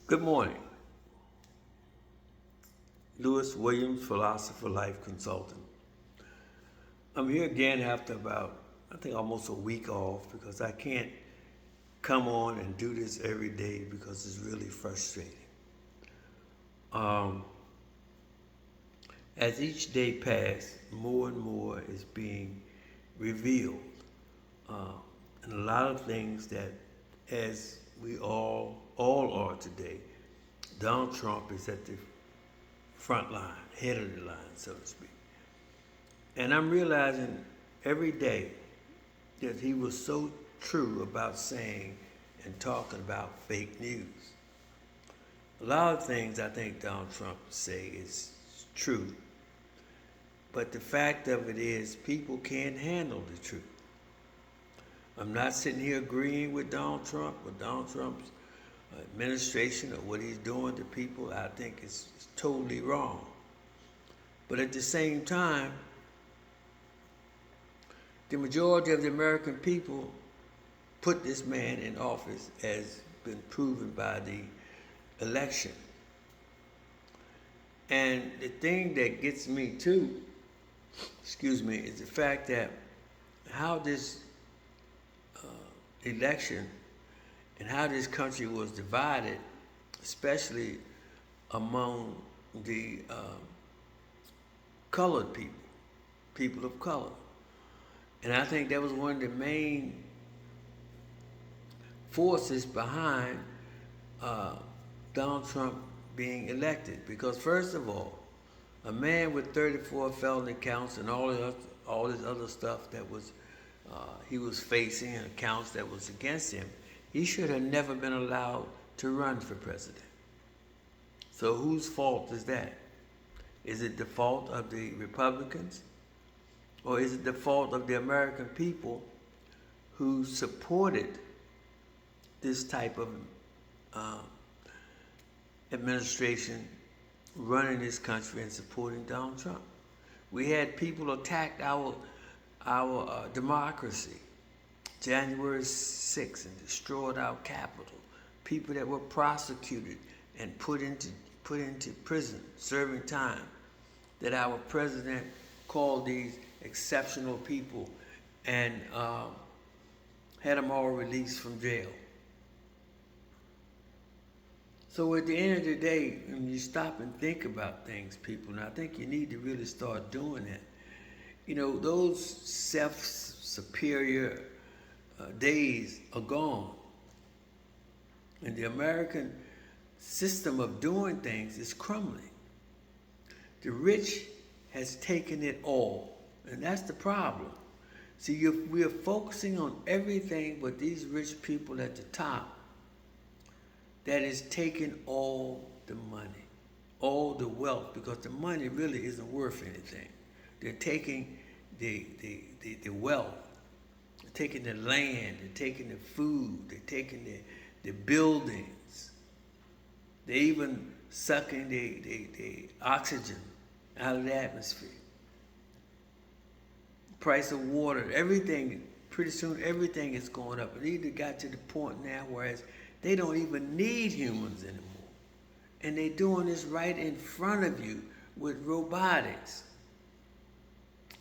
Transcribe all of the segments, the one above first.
Good morning. Lewis Williams, philosopher, life consultant. I'm here again after about, I think, almost a week off because I can't come on and do this every day because it's really frustrating. Um, as each day passes, more and more is being revealed. Uh, and a lot of things that, as we all are today, Donald Trump is at the front line, head of the line, so to speak. And I'm realizing every day that he was so true about saying and talking about fake news. A lot of things I think Donald Trump say is true, but the fact of it is people can't handle the truth. I'm not sitting here agreeing with Donald Trump or Donald Trump's administration or what he's doing to people. I think it's totally wrong. But at the same time, the majority of the American people put this man in office, as been proven by the election. And the thing that gets me too, is the fact that how this election and how this country was divided, especially among the colored people, people of color. And I think that was one of the main forces behind Donald Trump being elected. Because first of all, a man with 34 felony counts and all this other stuff that was he was facing and accounts that was against him, he should have never been allowed to run for president. So whose fault is that? Is it the fault of the Republicans? Or is it the fault of the American people who supported this type of administration running this country and supporting Donald Trump? We had people attack our democracy, January 6th, and destroyed our capital. People that were prosecuted and put into prison, serving time, that our president called these exceptional people and had them all released from jail. So at the end of the day, when you stop and think about things, people, and I think you need to really start doing that. You know, those self-superior days are gone. And the American system of doing things is crumbling. The rich has taken it all, and that's the problem. See, we are focusing on everything but these rich people at the top that is taking all the money, all the wealth, because the money really isn't worth anything. They're taking the wealth, they're taking the land, they're taking the food, they're taking the buildings. They're even sucking the oxygen out of the atmosphere. Price of water, everything, pretty soon everything is going up. It either got to the point now whereas they don't even need humans anymore. And they're doing this right in front of you with robotics,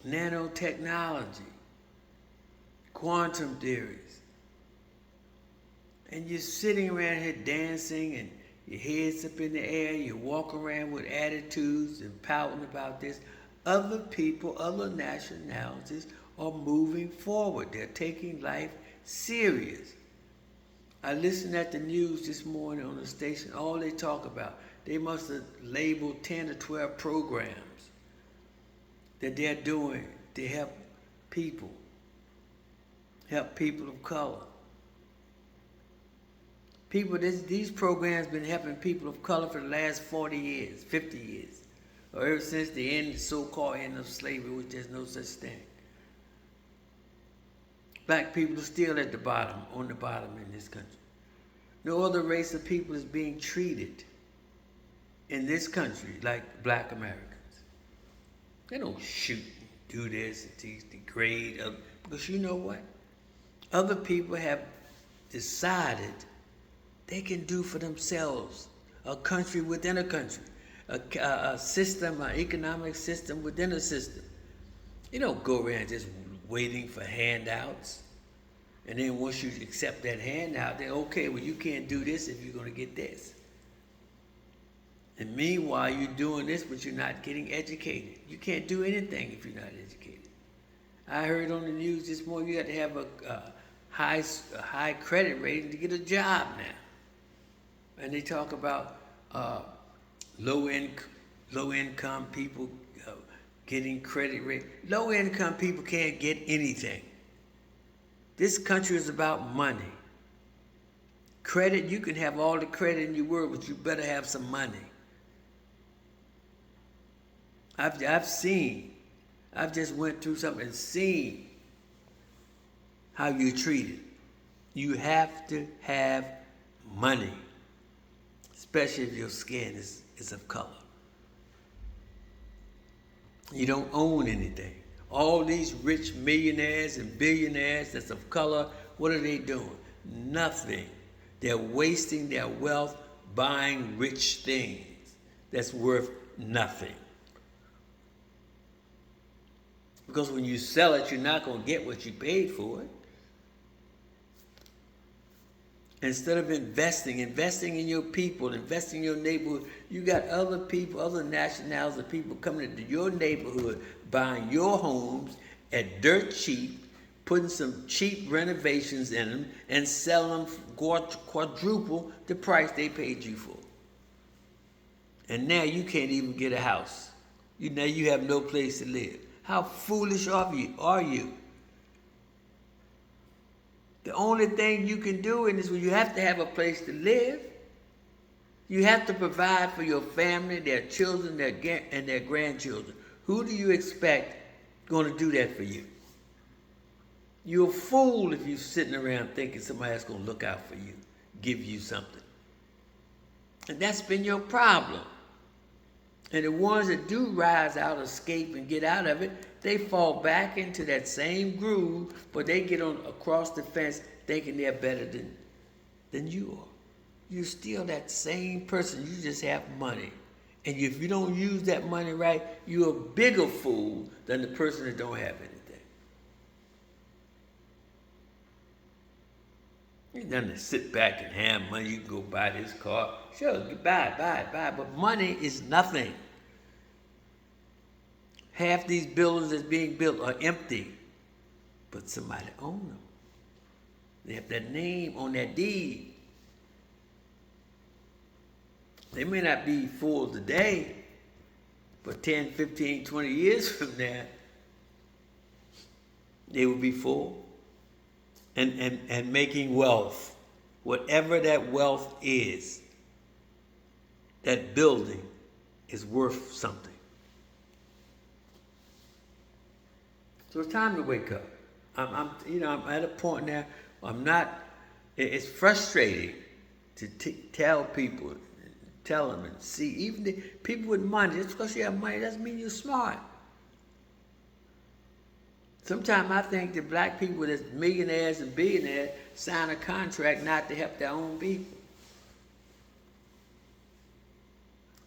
nanotechnology, quantum theories. And you're sitting around here dancing and your head's up in the air, you walk around with attitudes and pouting about this. Other people, other nationalities are moving forward. They're taking life serious. I listened at the news this morning on the station, all they talk about, they must have labeled 10 or 12 programs that they're doing to help people of color. These programs been helping people of color for the last 40 years, 50 years, or ever since the so-called end of slavery, which there's no such thing. Black people are still at the bottom, on the bottom in this country. No other race of people is being treated in this country like black Americans. They don't shoot, do this, and degrade, because you know what? Other people have decided they can do for themselves a country within a country, a system, an economic system within a system. You don't go around just waiting for handouts. And then once you accept that handout, then okay, well, you can't do this if you're going to get this. And meanwhile, you're doing this, but you're not getting educated. You can't do anything if you're not educated. I heard on the news this morning you have to have a high credit rating to get a job now. And they talk about low income people getting credit rate. Low income people can't get anything. This country is about money. Credit, you can have all the credit in your world, but you better have some money. I've just went through something and seen how you're treated. You have to have money, especially if your skin is of color. You don't own anything. All these rich millionaires and billionaires that's of color, what are they doing? Nothing. They're wasting their wealth buying rich things that's worth nothing. Because when you sell it, you're not going to get what you paid for it. Instead of investing in your people, investing in your neighborhood, you got other people, other nationalities of people coming into your neighborhood, buying your homes at dirt cheap, putting some cheap renovations in them, and selling them quadruple the price they paid you for. And now you can't even get a house. Now you have no place to live. How foolish are you? The only thing you can do in this, you have to have a place to live. You have to provide for your family, their children, and their grandchildren. Who do you expect going to do that for you? You're a fool if you're sitting around thinking somebody's going to look out for you, give you something. And that's been your problem. And the ones that do rise out, escape, and get out of it, they fall back into that same groove, but they get on across the fence thinking they're better than you are. You're still that same person. You just have money. And if you don't use that money right, you're a bigger fool than the person that don't have anything. Ain't nothing to sit back and have money. You can go buy this car. Sure, buy. But money is nothing. Half these buildings that's being built are empty, but somebody owns them. They have that name on that deed. They may not be full today, but 10, 15, 20 years from now, they will be full and making wealth. Whatever that wealth is, that building is worth something. So it's time to wake up. I'm at a point now. It's frustrating to tell people, tell them and see. Even the people with money, just because you have money doesn't mean you're smart. Sometimes I think that black people that's millionaires and billionaires sign a contract not to help their own people.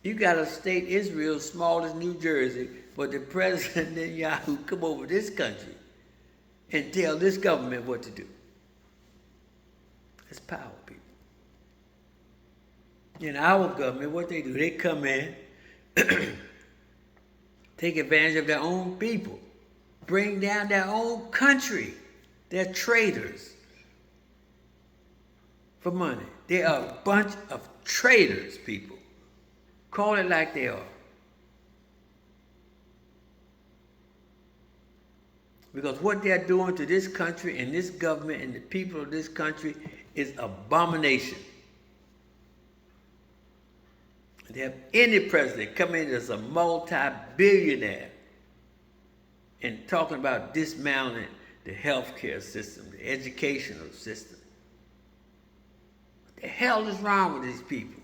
You got a state, Israel, small as New Jersey, but the president Netanyahu come over this country and tell this government what to do. That's power, people. In our government, what they do, they come in, take advantage of their own people, bring down their own country. They're traitors for money. They are a bunch of traitors, people. Call it like they are. Because what they're doing to this country and this government and the people of this country is abomination. They have any president come in as a multi-billionaire and talking about dismantling the healthcare system, the educational system. What the hell is wrong with these people?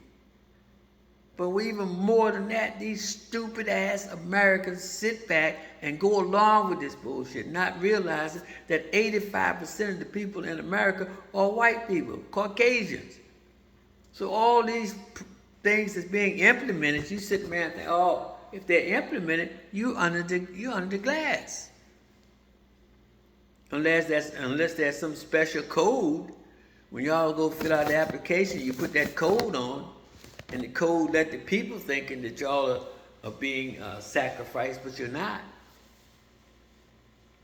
But even more than that, these stupid ass Americans sit back and go along with this bullshit, not realizing that 85% of the people in America are white people, Caucasians. So all these things that's being implemented, you sit there and think, oh, if they're implemented, you under the glass. Unless there's some special code. When y'all go fill out the application, you put that code on, and the code let the people thinking that y'all are being sacrificed, but you're not.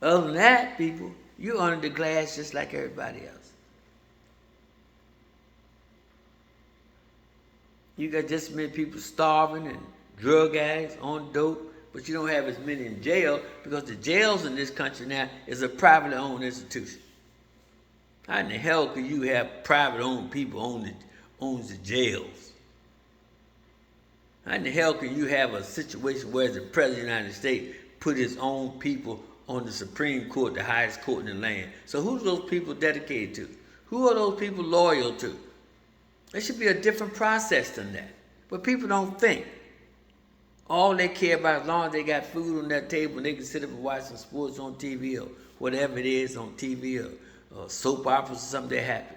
Other than that, people, you're under the glass just like everybody else. You got just as many people starving and drug addicts on dope, but you don't have as many in jail because the jails in this country now is a privately owned institution. How in the hell could you have private owned people owns the jails? How in the hell can you have a situation where the President of the United States put his own people on the Supreme Court, the highest court in the land? So who's those people dedicated to? Who are those people loyal to? There should be a different process than that. But people don't think. All they care about, as long as they got food on their table and they can sit up and watch some sports on TV or whatever it is on TV or soap operas or something, they're happy.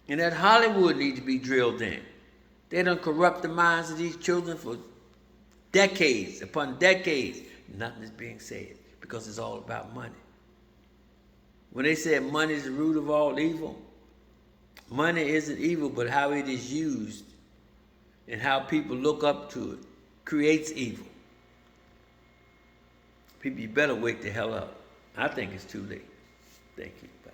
And that Hollywood needs to be drilled in. They done corrupt the minds of these children for decades upon decades. Nothing is being said because it's all about money. When they said money is the root of all evil, money isn't evil, but how it is used and how people look up to it creates evil. People, you better wake the hell up. I think it's too late. Thank you. Bye.